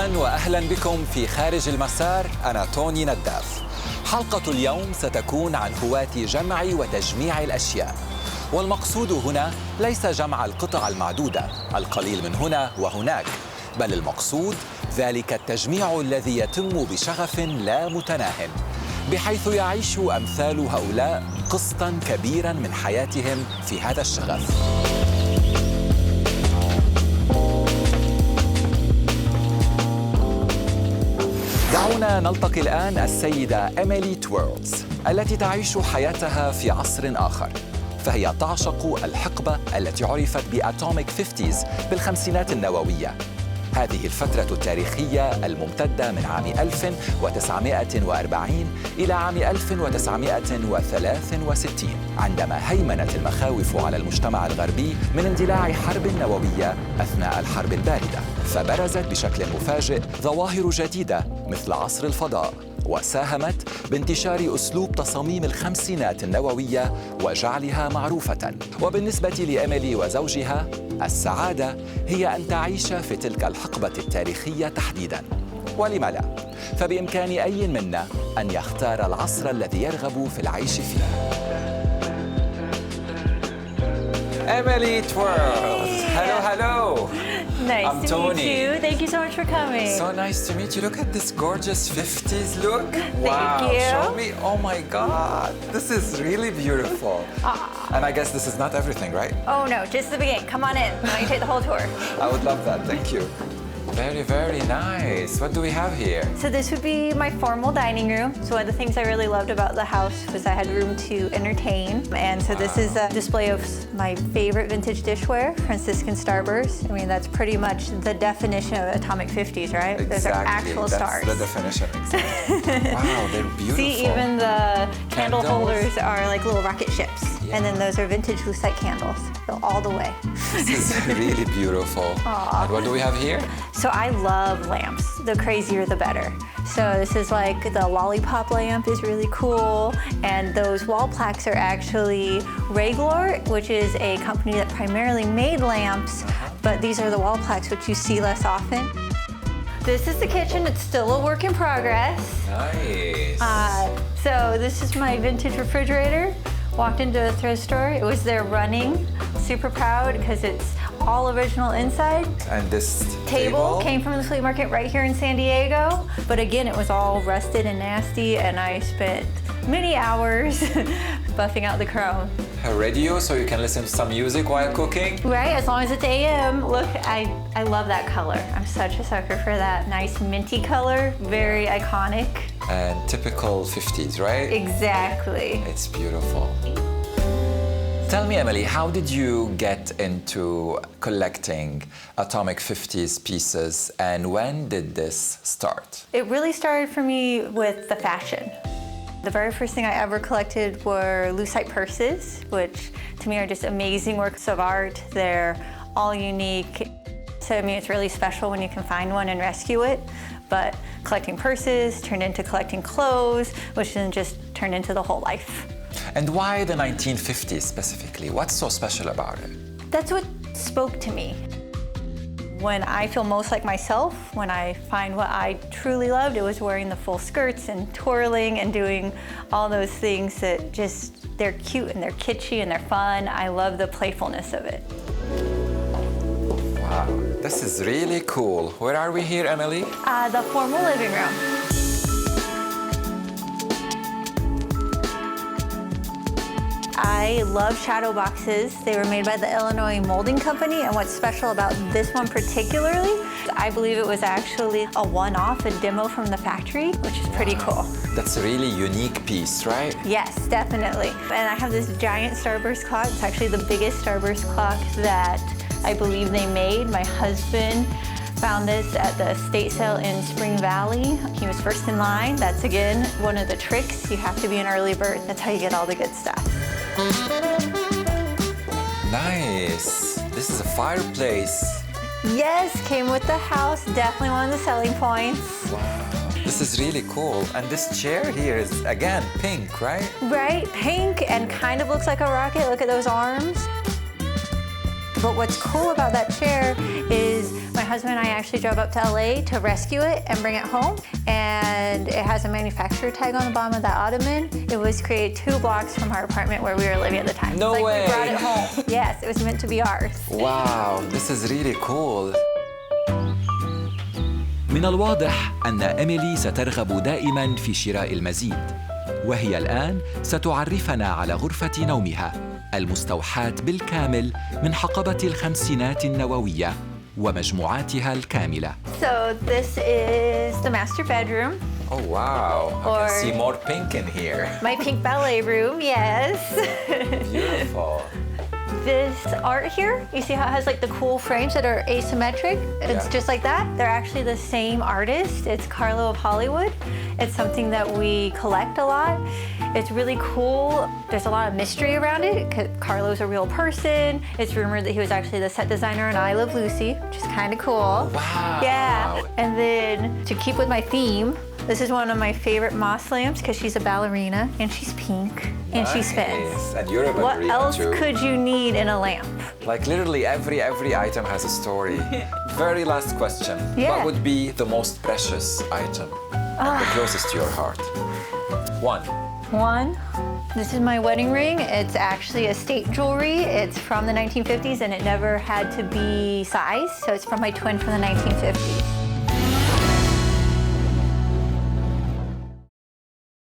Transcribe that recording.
عفواً وأهلاً بكم في خارج المسار. أنا توني نداف. حلقة اليوم ستكون عن هواة جمع وتجميع الأشياء، والمقصود هنا ليس جمع القطع المعدودة القليل من هنا وهناك، بل المقصود ذلك التجميع الذي يتم بشغف لا متناهٍ، بحيث يعيش أمثال هؤلاء قسطاً كبيراً من حياتهم في هذا الشغف. دعونا نلتقي الآن السيدة إيميلي تويرلز التي تعيش حياتها في عصر آخر، فهي تعشق الحقبة التي عرفت بأتوميك 50s بالخمسينات النووية. هذه الفترة التاريخية الممتدة من عام 1940 إلى عام 1963 عندما هيمنت المخاوف على المجتمع الغربي من اندلاع حرب نووية أثناء الحرب الباردة، فبرزت بشكل مفاجئ ظواهر جديدة مثل عصر الفضاء، وساهمت بانتشار أسلوب تصاميم الخمسينات النووية وجعلها معروفة. وبالنسبة لإيميلي وزوجها، السعادة هي أن تعيش في تلك الحقبة التاريخية تحديداً. ولم لا؟ فبإمكان أي منا أن يختار العصر الذي يرغب في العيش فيه. Emily Twirls. Hello, hello. Nice I'm to Tony. meet you. Thank you so much for coming. So nice to meet you. Look at this gorgeous 50s look. Thank you. Show me. Oh my God. This is really beautiful. And I guess this is not everything, right? Oh no, just the beginning. Come on in. Why don't you take the whole tour? I would love that. Thank you. Very, very nice. What do we have here? So this would be my formal dining room. So one of the things I really loved about the house was I had room to entertain. And so this is a display of my favorite vintage dishware, Franciscan Starburst. I mean, that's pretty much the definition of atomic 50s, right? Exactly. Those are actual stars. That's the definition. Exactly. Wow, they're beautiful. See, even the candle Candles. holders are like little rocket ships. Yeah. And then those are vintage lucite candles. So all the way. This is really beautiful. Aww. And what do we have here? So I love lamps. The crazier, the better. So this is like the lollipop lamp is really cool. And those wall plaques are actually Regular, which is a company that primarily made lamps, but these are the wall plaques, which you see less often. This is the kitchen. It's still a work in progress. Nice. So this is my vintage refrigerator. Walked into a thrift store. It was there running. Super proud because it's all original inside. And this Table came from the flea market right here in San Diego. But again, it was all rusted and nasty, and I spent many hours buffing out the chrome. A radio so you can listen to some music while cooking. Right, as long as it's AM. Look, I love that color. I'm such a sucker for that nice minty color. Very iconic. And typical 50s, right? Exactly. It's beautiful. Tell me, Emily, how did you get into collecting atomic 50s pieces, and when did this start? It really started for me with the fashion. The very first thing I ever collected were lucite purses, which to me are just amazing works of art. They're all unique. So I mean, it's really special when you can find one and rescue it. But collecting purses turned into collecting clothes, which then just turned into the whole life. And why the 1950s specifically? What's so special about it? That's what spoke to me. When I feel most like myself, when I find what I truly loved, it was wearing the full skirts and twirling and doing all those things that just, they're cute and they're kitschy and they're fun. I love the playfulness of it. Wow, this is really cool. Where are we here, Emily? The formal living room. I love shadow boxes. They were made by the Illinois Molding Company, and what's special about this one particularly, I believe it was actually a one-off, a demo from the factory, which is pretty cool. That's a really unique piece, right? Yes, definitely. And I have this giant Starburst clock. It's actually the biggest Starburst clock that I believe they made. My husband found this at the estate sale in Spring Valley. He was first in line. That's, again, one of the tricks. You have to be an early bird. That's how you get all the good stuff. Nice. This is a fireplace. Yes, came with the house. Definitely one of the selling points. Wow. This is really cool. And this chair here is, again, pink, right? Right, pink and kind of looks like a rocket. Look at those arms. But what's cool about that chair is my husband and I actually drove up to LA to rescue it and bring it home. And it has a manufacturer tag on the bottom of that ottoman. It was created 2 blocks from our apartment where we were living at the time. No way. We brought it home. Yes, it was meant to be ours. Wow, this is really cool. من الواضح أن إيميلي سترغب دائماً في شراء المزيد، وهي الآن ستعرفنا على غرفة نومها المستوحاة بالكامل من حقبة الخمسينات النووية ومجموعاتها الكاملة. So this is the master bedroom. Oh wow, I Or- can see more pink in here. My pink ballet room, yes. Beautiful. This art here, you see how it has like the cool frames that are asymmetric? It's Yeah. just like that. They're actually the same artist. It's Carlo of Hollywood. It's something that we collect a lot. It's really cool. There's a lot of mystery around it because Carlo's a real person. It's rumored that he was actually the set designer on I Love Lucy, which is kind of cool. Wow. Yeah. And then to keep with my theme, this is one of my favorite moss lamps because she's a ballerina and she's pink and she spins. Nice. And you're a What ballerina else too. could you need in a lamp? Like literally every item has a story. Very last question. Yeah. What would be the most precious item and the closest to your heart? One, this is my wedding ring. It's actually estate jewelry. It's from the 1950s and it never had to be sized, so it's from my twin from the 1950s.